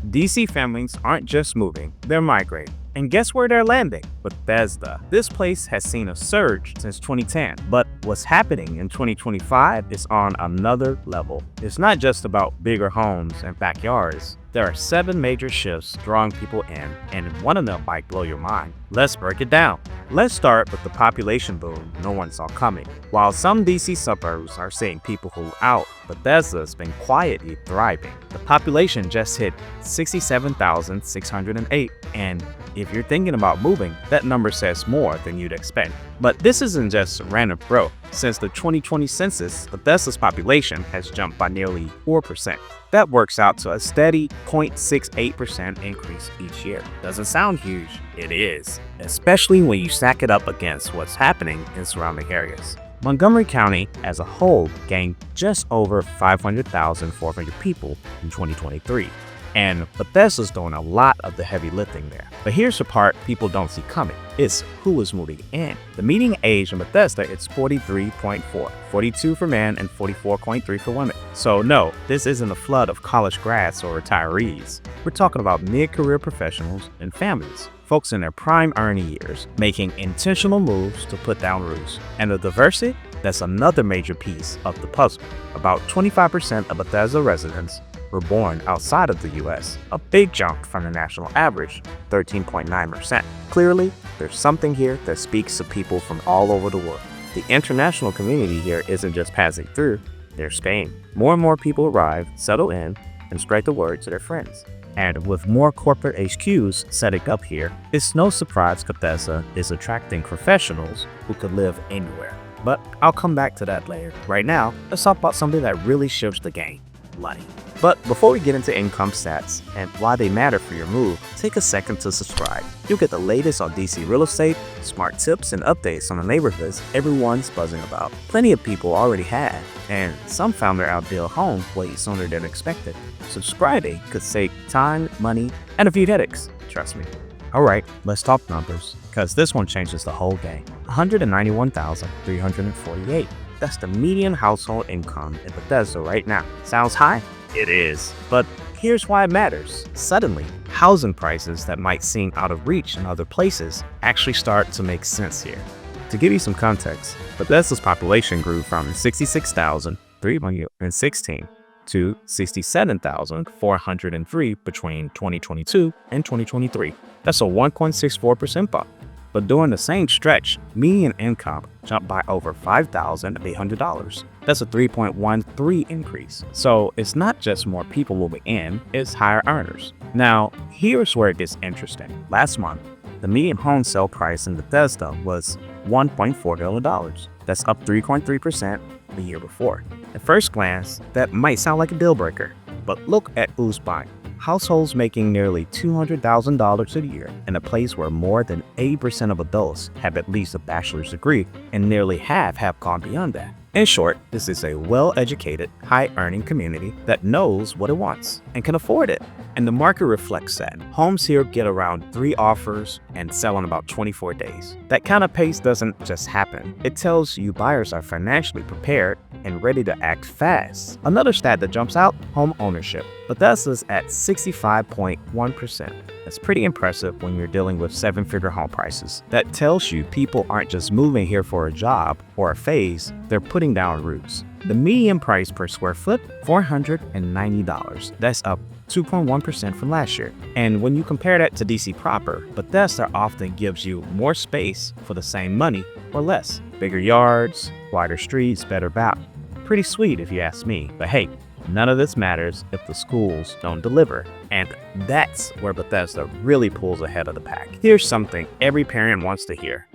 DC families aren't just moving, they're migrating. And guess where they're landing? Bethesda. This place has seen a surge since 2010, but what's happening in 2025 is on another level. It's not just about bigger homes and backyards. There are 7 major shifts drawing people in, and one of them might blow your mind. Let's break it down. Let's start with the population boom no one saw coming. While some DC suburbs are seeing people who out, Bethesda's been quietly thriving. The population just hit 67,608, and if you're thinking about moving, that number says more than you'd expect. But this isn't just random growth. Since the 2020 census, Bethesda's population has jumped by nearly 4%. That works out to a steady 0.68% increase each year. Doesn't sound huge? It is, especially when you stack it up against what's happening in surrounding areas. Montgomery County as a whole gained just over 500,400 people in 2023. And Bethesda's doing a lot of the heavy lifting there. But here's the part people don't see coming. It's who is moving in. The median age in Bethesda is 43.4, 42 for men and 44.3 for women. So no, this isn't a flood of college grads or retirees. We're talking about mid-career professionals and families, folks in their prime earning years, making intentional moves to put down roots. And the diversity, that's another major piece of the puzzle. About 25% of Bethesda residents were born outside of the US, a big jump from the national average, 13.9%. Clearly, there's something here that speaks to people from all over the world. The international community here isn't just passing through, they're staying. More and more people arrive, settle in, and spread the word to their friends. And with more corporate HQs setting up here, it's no surprise Bethesda is attracting professionals who could live anywhere. But I'll come back to that later. Right now, let's talk about something that really shifts the game: money. But before we get into income stats and why they matter for your move, take a second to subscribe. You'll get the latest on DC real estate, smart tips, and updates on the neighborhoods everyone's buzzing about. Plenty of people already have, and some found their ideal home way sooner than expected. Subscribing could save time, money, and a few headaches, trust me. Alright, let's talk numbers, because this one changes the whole game. 191,348. That's the median household income in Bethesda right now. Sounds high? It is. But here's why it matters. Suddenly, housing prices that might seem out of reach in other places actually start to make sense here. To give you some context, Bethesda's population grew from 66,316 to 67,403 between 2022 and 2023. That's a 1.64% bump. But during the same stretch, median income jumped by over $5,800. That's a 3.13 increase. So it's not just more people moving in, it's higher earners. Now, here's where it gets interesting. Last month, the median home sale price in Bethesda was $1.4 million. That's up 3.3% the year before. At first glance, that might sound like a deal breaker, but look at who's buying. Households making nearly $200,000 a year in a place where more than 80% of adults have at least a bachelor's degree, and nearly half have gone beyond that. In short, this is a well-educated, high-earning community that knows what it wants and can afford it. And the market reflects that. Homes here get around 3 offers and sell in about 24 days. That kind of pace doesn't just happen. It tells you buyers are financially prepared and ready to act fast. Another stat that jumps out: home ownership. Bethesda's at 65.1%. That's pretty impressive when you're dealing with 7-figure home prices. That tells you people aren't just moving here for a job or a phase, they're putting down roots. The median price per square foot, $490. That's up 2.1% from last year. And when you compare that to DC proper, Bethesda often gives you more space for the same money or less. Bigger yards, wider streets, better balance. Pretty sweet if you ask me, but hey, none of this matters if the schools don't deliver. And that's where Bethesda really pulls ahead of the pack. Here's something every parent wants to hear.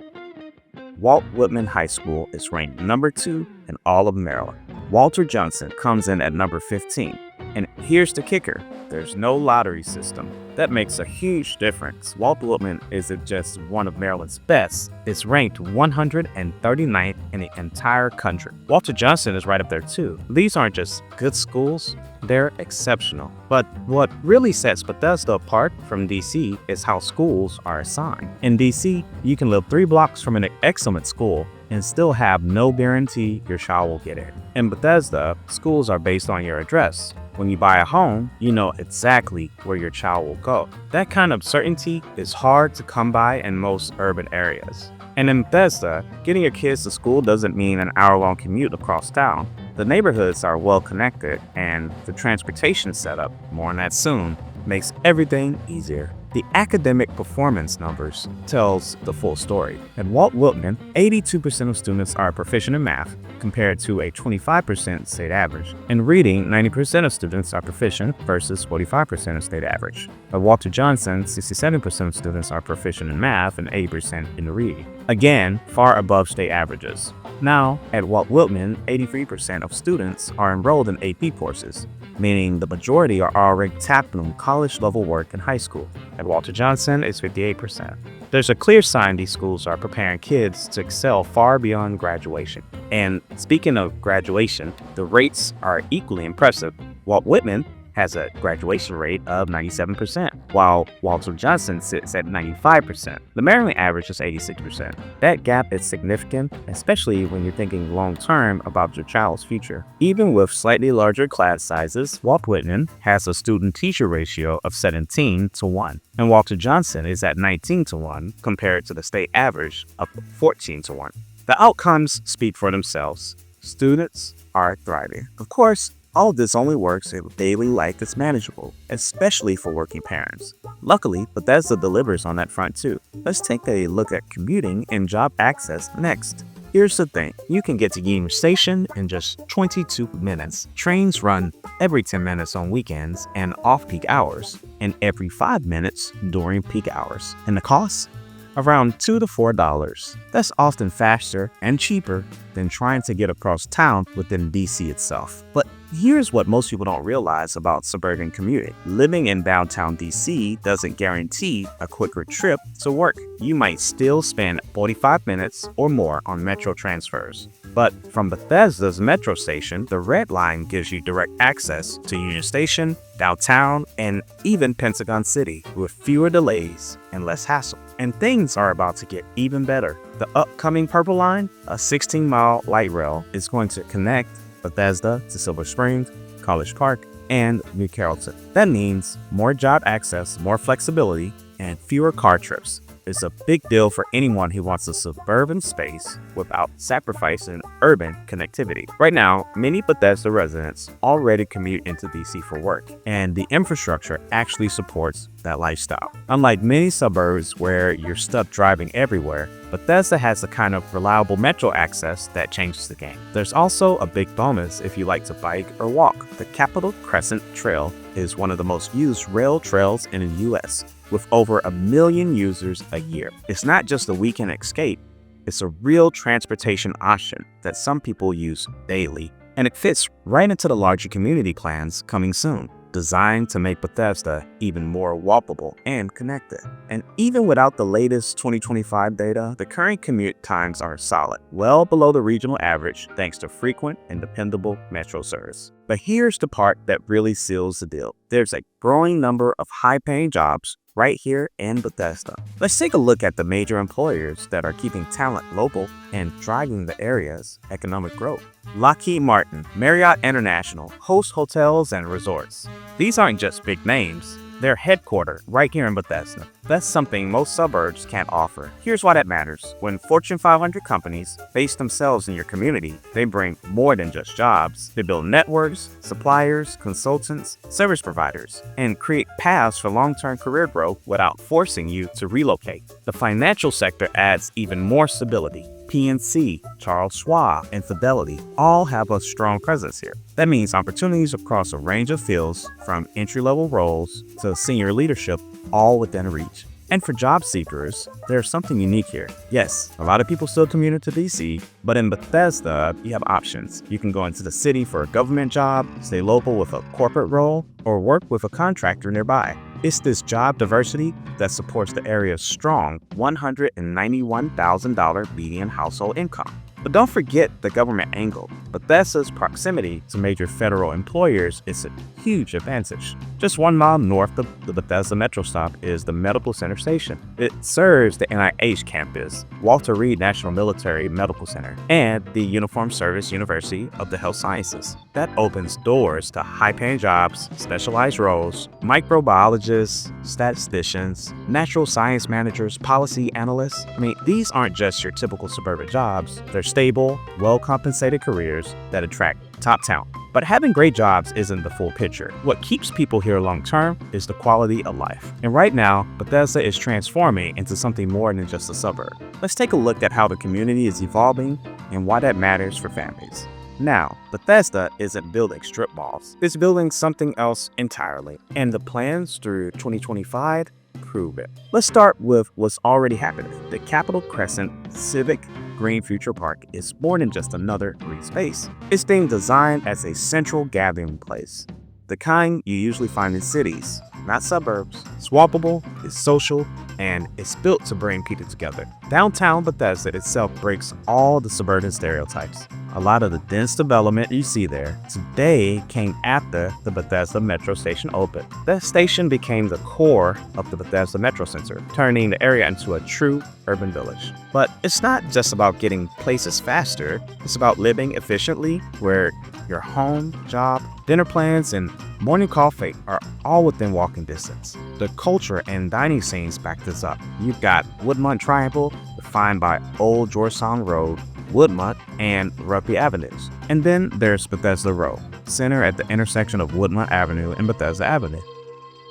Walt Whitman High School is ranked number 2 in all of Maryland. Walter Johnson comes in at number 15. And here's the kicker: there's no lottery system. That makes a huge difference. Walt Whitman isn't just one of Maryland's best, it's ranked 139th in the entire country. Walter Johnson is right up there too. These aren't just good schools, they're exceptional. But what really sets Bethesda apart from DC is how schools are assigned. In DC, you can live 3 blocks from an excellent school and still have no guarantee your child will get in. In Bethesda, schools are based on your address. When you buy a home, you know exactly where your child will go. That kind of certainty is hard to come by in most urban areas. And in Bethesda, getting your kids to school doesn't mean an hour-long commute across town. The neighborhoods are well connected, and the transportation setup, more on that soon, makes everything easier. The academic performance numbers tells the full story. At Walt Whitman, 82% of students are proficient in math, compared to a 25% state average. In reading, 90% of students are proficient versus 45% of state average. At Walter Johnson, 67% of students are proficient in math and 80% in reading. Again, far above state averages. Now, at Walt Whitman, 83% of students are enrolled in AP courses, meaning the majority are already tackling college-level work in high school. At Walter Johnson, it's 58%. There's a clear sign these schools are preparing kids to excel far beyond graduation. And speaking of graduation, the rates are equally impressive. Walt Whitman has a graduation rate of 97%, while Walter Johnson sits at 95%. The Maryland average is 86%. That gap is significant, especially when you're thinking long-term about your child's future. Even with slightly larger class sizes, Walt Whitman has a student-teacher ratio of 17:1, and Walter Johnson is at 19:1 compared to the state average of 14:1. The outcomes speak for themselves. Students are thriving. Of course, all of this only works if daily life is manageable, especially for working parents. Luckily, Bethesda delivers on that front too. Let's take a look at commuting and job access next. Here's the thing, you can get to Union Station in just 22 minutes. Trains run every 10 minutes on weekends and off-peak hours, and every 5 minutes during peak hours. And the cost? Around $2 to $4. That's often faster and cheaper than trying to get across town within DC itself. But here's what most people don't realize about suburban commuting. Living in downtown DC doesn't guarantee a quicker trip to work. You might still spend 45 minutes or more on metro transfers. But from Bethesda's metro station, the Red Line gives you direct access to Union Station, downtown, and even Pentagon City with fewer delays and less hassle. And things are about to get even better. The upcoming Purple Line, a 16-mile light rail, is going to connect Bethesda to Silver Springs, College Park, and New Carrollton. That means more job access, more flexibility, and fewer car trips. It's a big deal for anyone who wants a suburban space without sacrificing urban connectivity. Right now, many Bethesda residents already commute into DC for work, and the infrastructure actually supports that lifestyle. Unlike many suburbs where you're stuck driving everywhere, Bethesda has the kind of reliable metro access that changes the game. There's also a big bonus if you like to bike or walk. The Capitol Crescent Trail is one of the most used rail trails in the US, with over 1 million users a year. It's not just a weekend escape, it's a real transportation option that some people use daily, and it fits right into the larger community plans coming soon, designed to make Bethesda even more walkable and connected. And even without the latest 2025 data, the current commute times are solid, well below the regional average thanks to frequent and dependable metro service. But here's the part that really seals the deal. There's a growing number of high-paying jobs right here in Bethesda. Let's take a look at the major employers that are keeping talent local and driving the area's economic growth. Lockheed Martin, Marriott International, Host Hotels and Resorts. These aren't just big names. They're headquartered right here in Bethesda. That's something most suburbs can't offer. Here's why that matters. When Fortune 500 companies base themselves in your community, they bring more than just jobs. They build networks, suppliers, consultants, service providers, and create paths for long-term career growth without forcing you to relocate. The financial sector adds even more stability. PNC, Charles Schwab, and Fidelity all have a strong presence here. That means opportunities across a range of fields, from entry-level roles to senior leadership, all within reach. And for job seekers, there's something unique here. Yes, a lot of people still commute into DC, but in Bethesda, you have options. You can go into the city for a government job, stay local with a corporate role, or work with a contractor nearby. It's this job diversity that supports the area's strong $191,000 median household income. But don't forget the government angle. Bethesda's proximity to major federal employers is a huge advantage. Just 1 mile north of the Bethesda Metro stop is the Medical Center Station. It serves the NIH campus, Walter Reed National Military Medical Center, and the Uniformed Service University of the Health Sciences. That opens doors to high-paying jobs, specialized roles, microbiologists, statisticians, natural science managers, policy analysts. These aren't just your typical suburban jobs. They're stable, well-compensated careers that attract top talent. But having great jobs isn't the full picture. What keeps people here long-term is the quality of life. And right now, Bethesda is transforming into something more than just a suburb. Let's take a look at how the community is evolving and why that matters for families. Now, Bethesda isn't building strip malls. It's building something else entirely. And the plans through 2025 prove it. Let's start with what's already happening. The Capitol Crescent Civic Green Future Park is more than just another green space. It's being designed as a central gathering place, the kind you usually find in cities, not suburbs. It's walkable, it's social, and it's built to bring people together. Downtown Bethesda itself breaks all the suburban stereotypes. A lot of the dense development you see there today came after the Bethesda Metro Station opened. That station became the core of the Bethesda Metro Center, turning the area into a true urban village. But it's not just about getting places faster, it's about living efficiently where your home, job, dinner plans, and morning coffee are all within walking distance. The culture and dining scenes back this up. You've got Woodmont Triangle, defined by Old Georgetown Road, Woodmont, and Rugby Avenues. And then there's Bethesda Row, center at the intersection of Woodmont Avenue and Bethesda Avenue.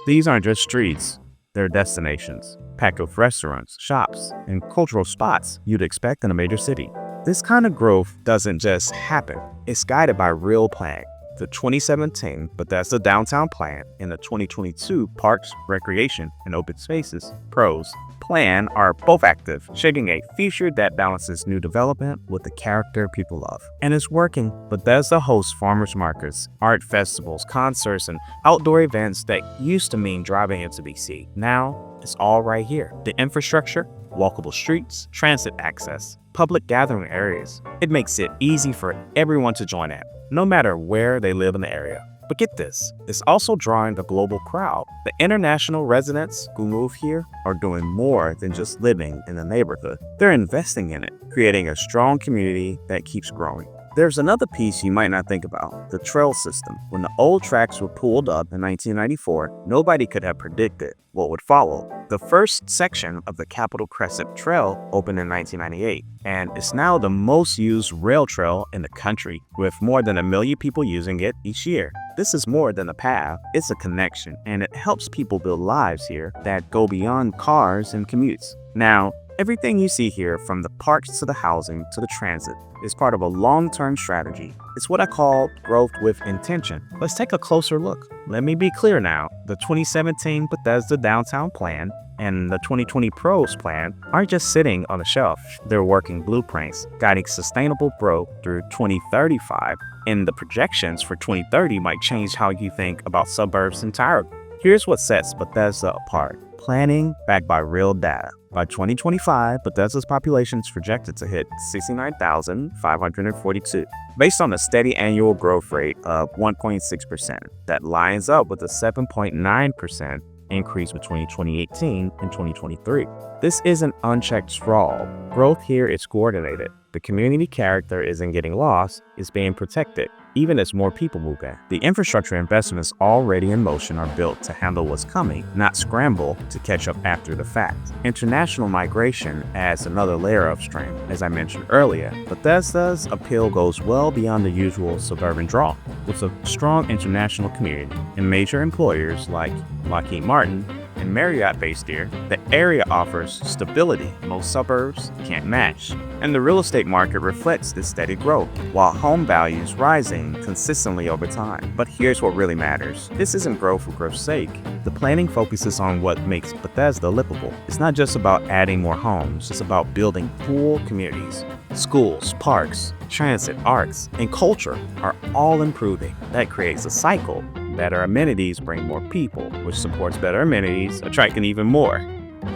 These aren't just streets, they're destinations, packed with restaurants, shops, and cultural spots you'd expect in a major city. This kind of growth doesn't just happen, it's guided by real planning. The 2017 Bethesda Downtown Plan and the 2022 Parks, Recreation, and Open Spaces (PROS) plan are both active, shaping a future that balances new development with the character people love. And it's working. Bethesda hosts farmers markets, art festivals, concerts, and outdoor events that used to mean driving into BC. Now, it's all right here. The infrastructure, walkable streets, transit access, public gathering areas. It makes it easy for everyone to join in, no matter where they live in the area. But get this, it's also drawing the global crowd. The international residents who move here are doing more than just living in the neighborhood. They're investing in it, creating a strong community that keeps growing. There's another piece you might not think about, the trail system. When the old tracks were pulled up in 1994, nobody could have predicted what would follow. The first section of the Capitol Crescent Trail opened in 1998, and it's now the most used rail trail in the country, with more than 1 million people using it each year. This is more than a path, it's a connection, and it helps people build lives here that go beyond cars and commutes. Now, everything you see here, from the parks to the housing to the transit, is part of a long-term strategy. It's what I call growth with intention. Let's take a closer look. Let me be clear now. The 2017 Bethesda Downtown Plan and the 2020 PROS Plan aren't just sitting on a shelf. They're working blueprints, guiding sustainable growth through 2035. And the projections for 2030 might change how you think about suburbs entirely. Here's what sets Bethesda apart. Planning backed by real data. By 2025, Bethesda's population is projected to hit 69,542, based on a steady annual growth rate of 1.6%. That lines up with a 7.9% increase between 2018 and 2023. This isn't unchecked sprawl. Growth here is coordinated. The community character isn't getting lost, it's being protected, even as more people move in. The infrastructure investments already in motion are built to handle what's coming, not scramble to catch up after the fact. International migration adds another layer of strength. As I mentioned earlier, Bethesda's appeal goes well beyond the usual suburban draw. With a strong international community and major employers like Lockheed Martin and Marriott based here, the area offers stability most suburbs can't match. And the real estate market reflects this steady growth, while home values rising consistently over time. But here's what really matters. This isn't growth for growth's sake. The planning focuses on what makes Bethesda livable. It's not just about adding more homes, it's about building full communities. Schools, parks, transit, arts, and culture are all improving. That creates a cycle. Better amenities bring more people, which supports better amenities, attracting even more.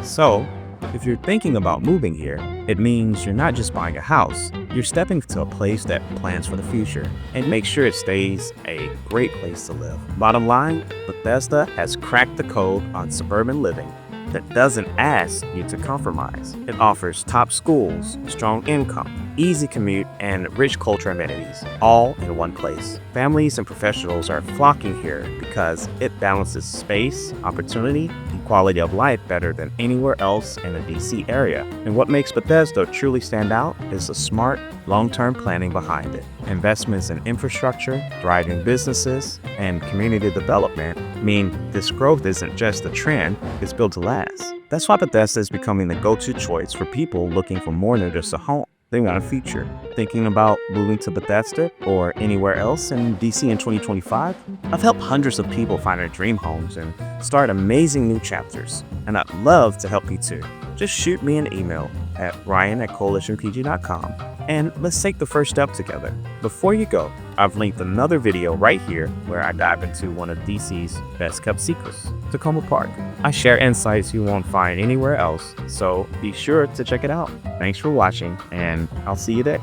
So, if you're thinking about moving here, it means you're not just buying a house, you're stepping into a place that plans for the future and makes sure it stays a great place to live. Bottom line, Bethesda has cracked the code on suburban living. that doesn't ask you to compromise. It offers top schools, strong income, easy commute, and rich cultural amenities, all in one place. Families and professionals are flocking here because it balances space, opportunity, and quality of life better than anywhere else in the DC area. And what makes Bethesda truly stand out is the smart, long-term planning behind it. Investments in infrastructure, thriving businesses, and community development mean this growth isn't just a trend, it's built to last. That's why Bethesda is becoming the go-to choice for people looking for more than just a home. They want a future. Thinking about moving to Bethesda or anywhere else in DC in 2025? I've helped hundreds of people find their dream homes and start amazing new chapters, and I'd love to help you too. Just shoot me an email at ryan@coalitionpg.com and let's take the first step together. Before you go, I've linked another video right here where I dive into one of DC's best kept secrets, Tacoma Park. I share insights you won't find anywhere else, so be sure to check it out. Thanks for watching, and I'll see you there.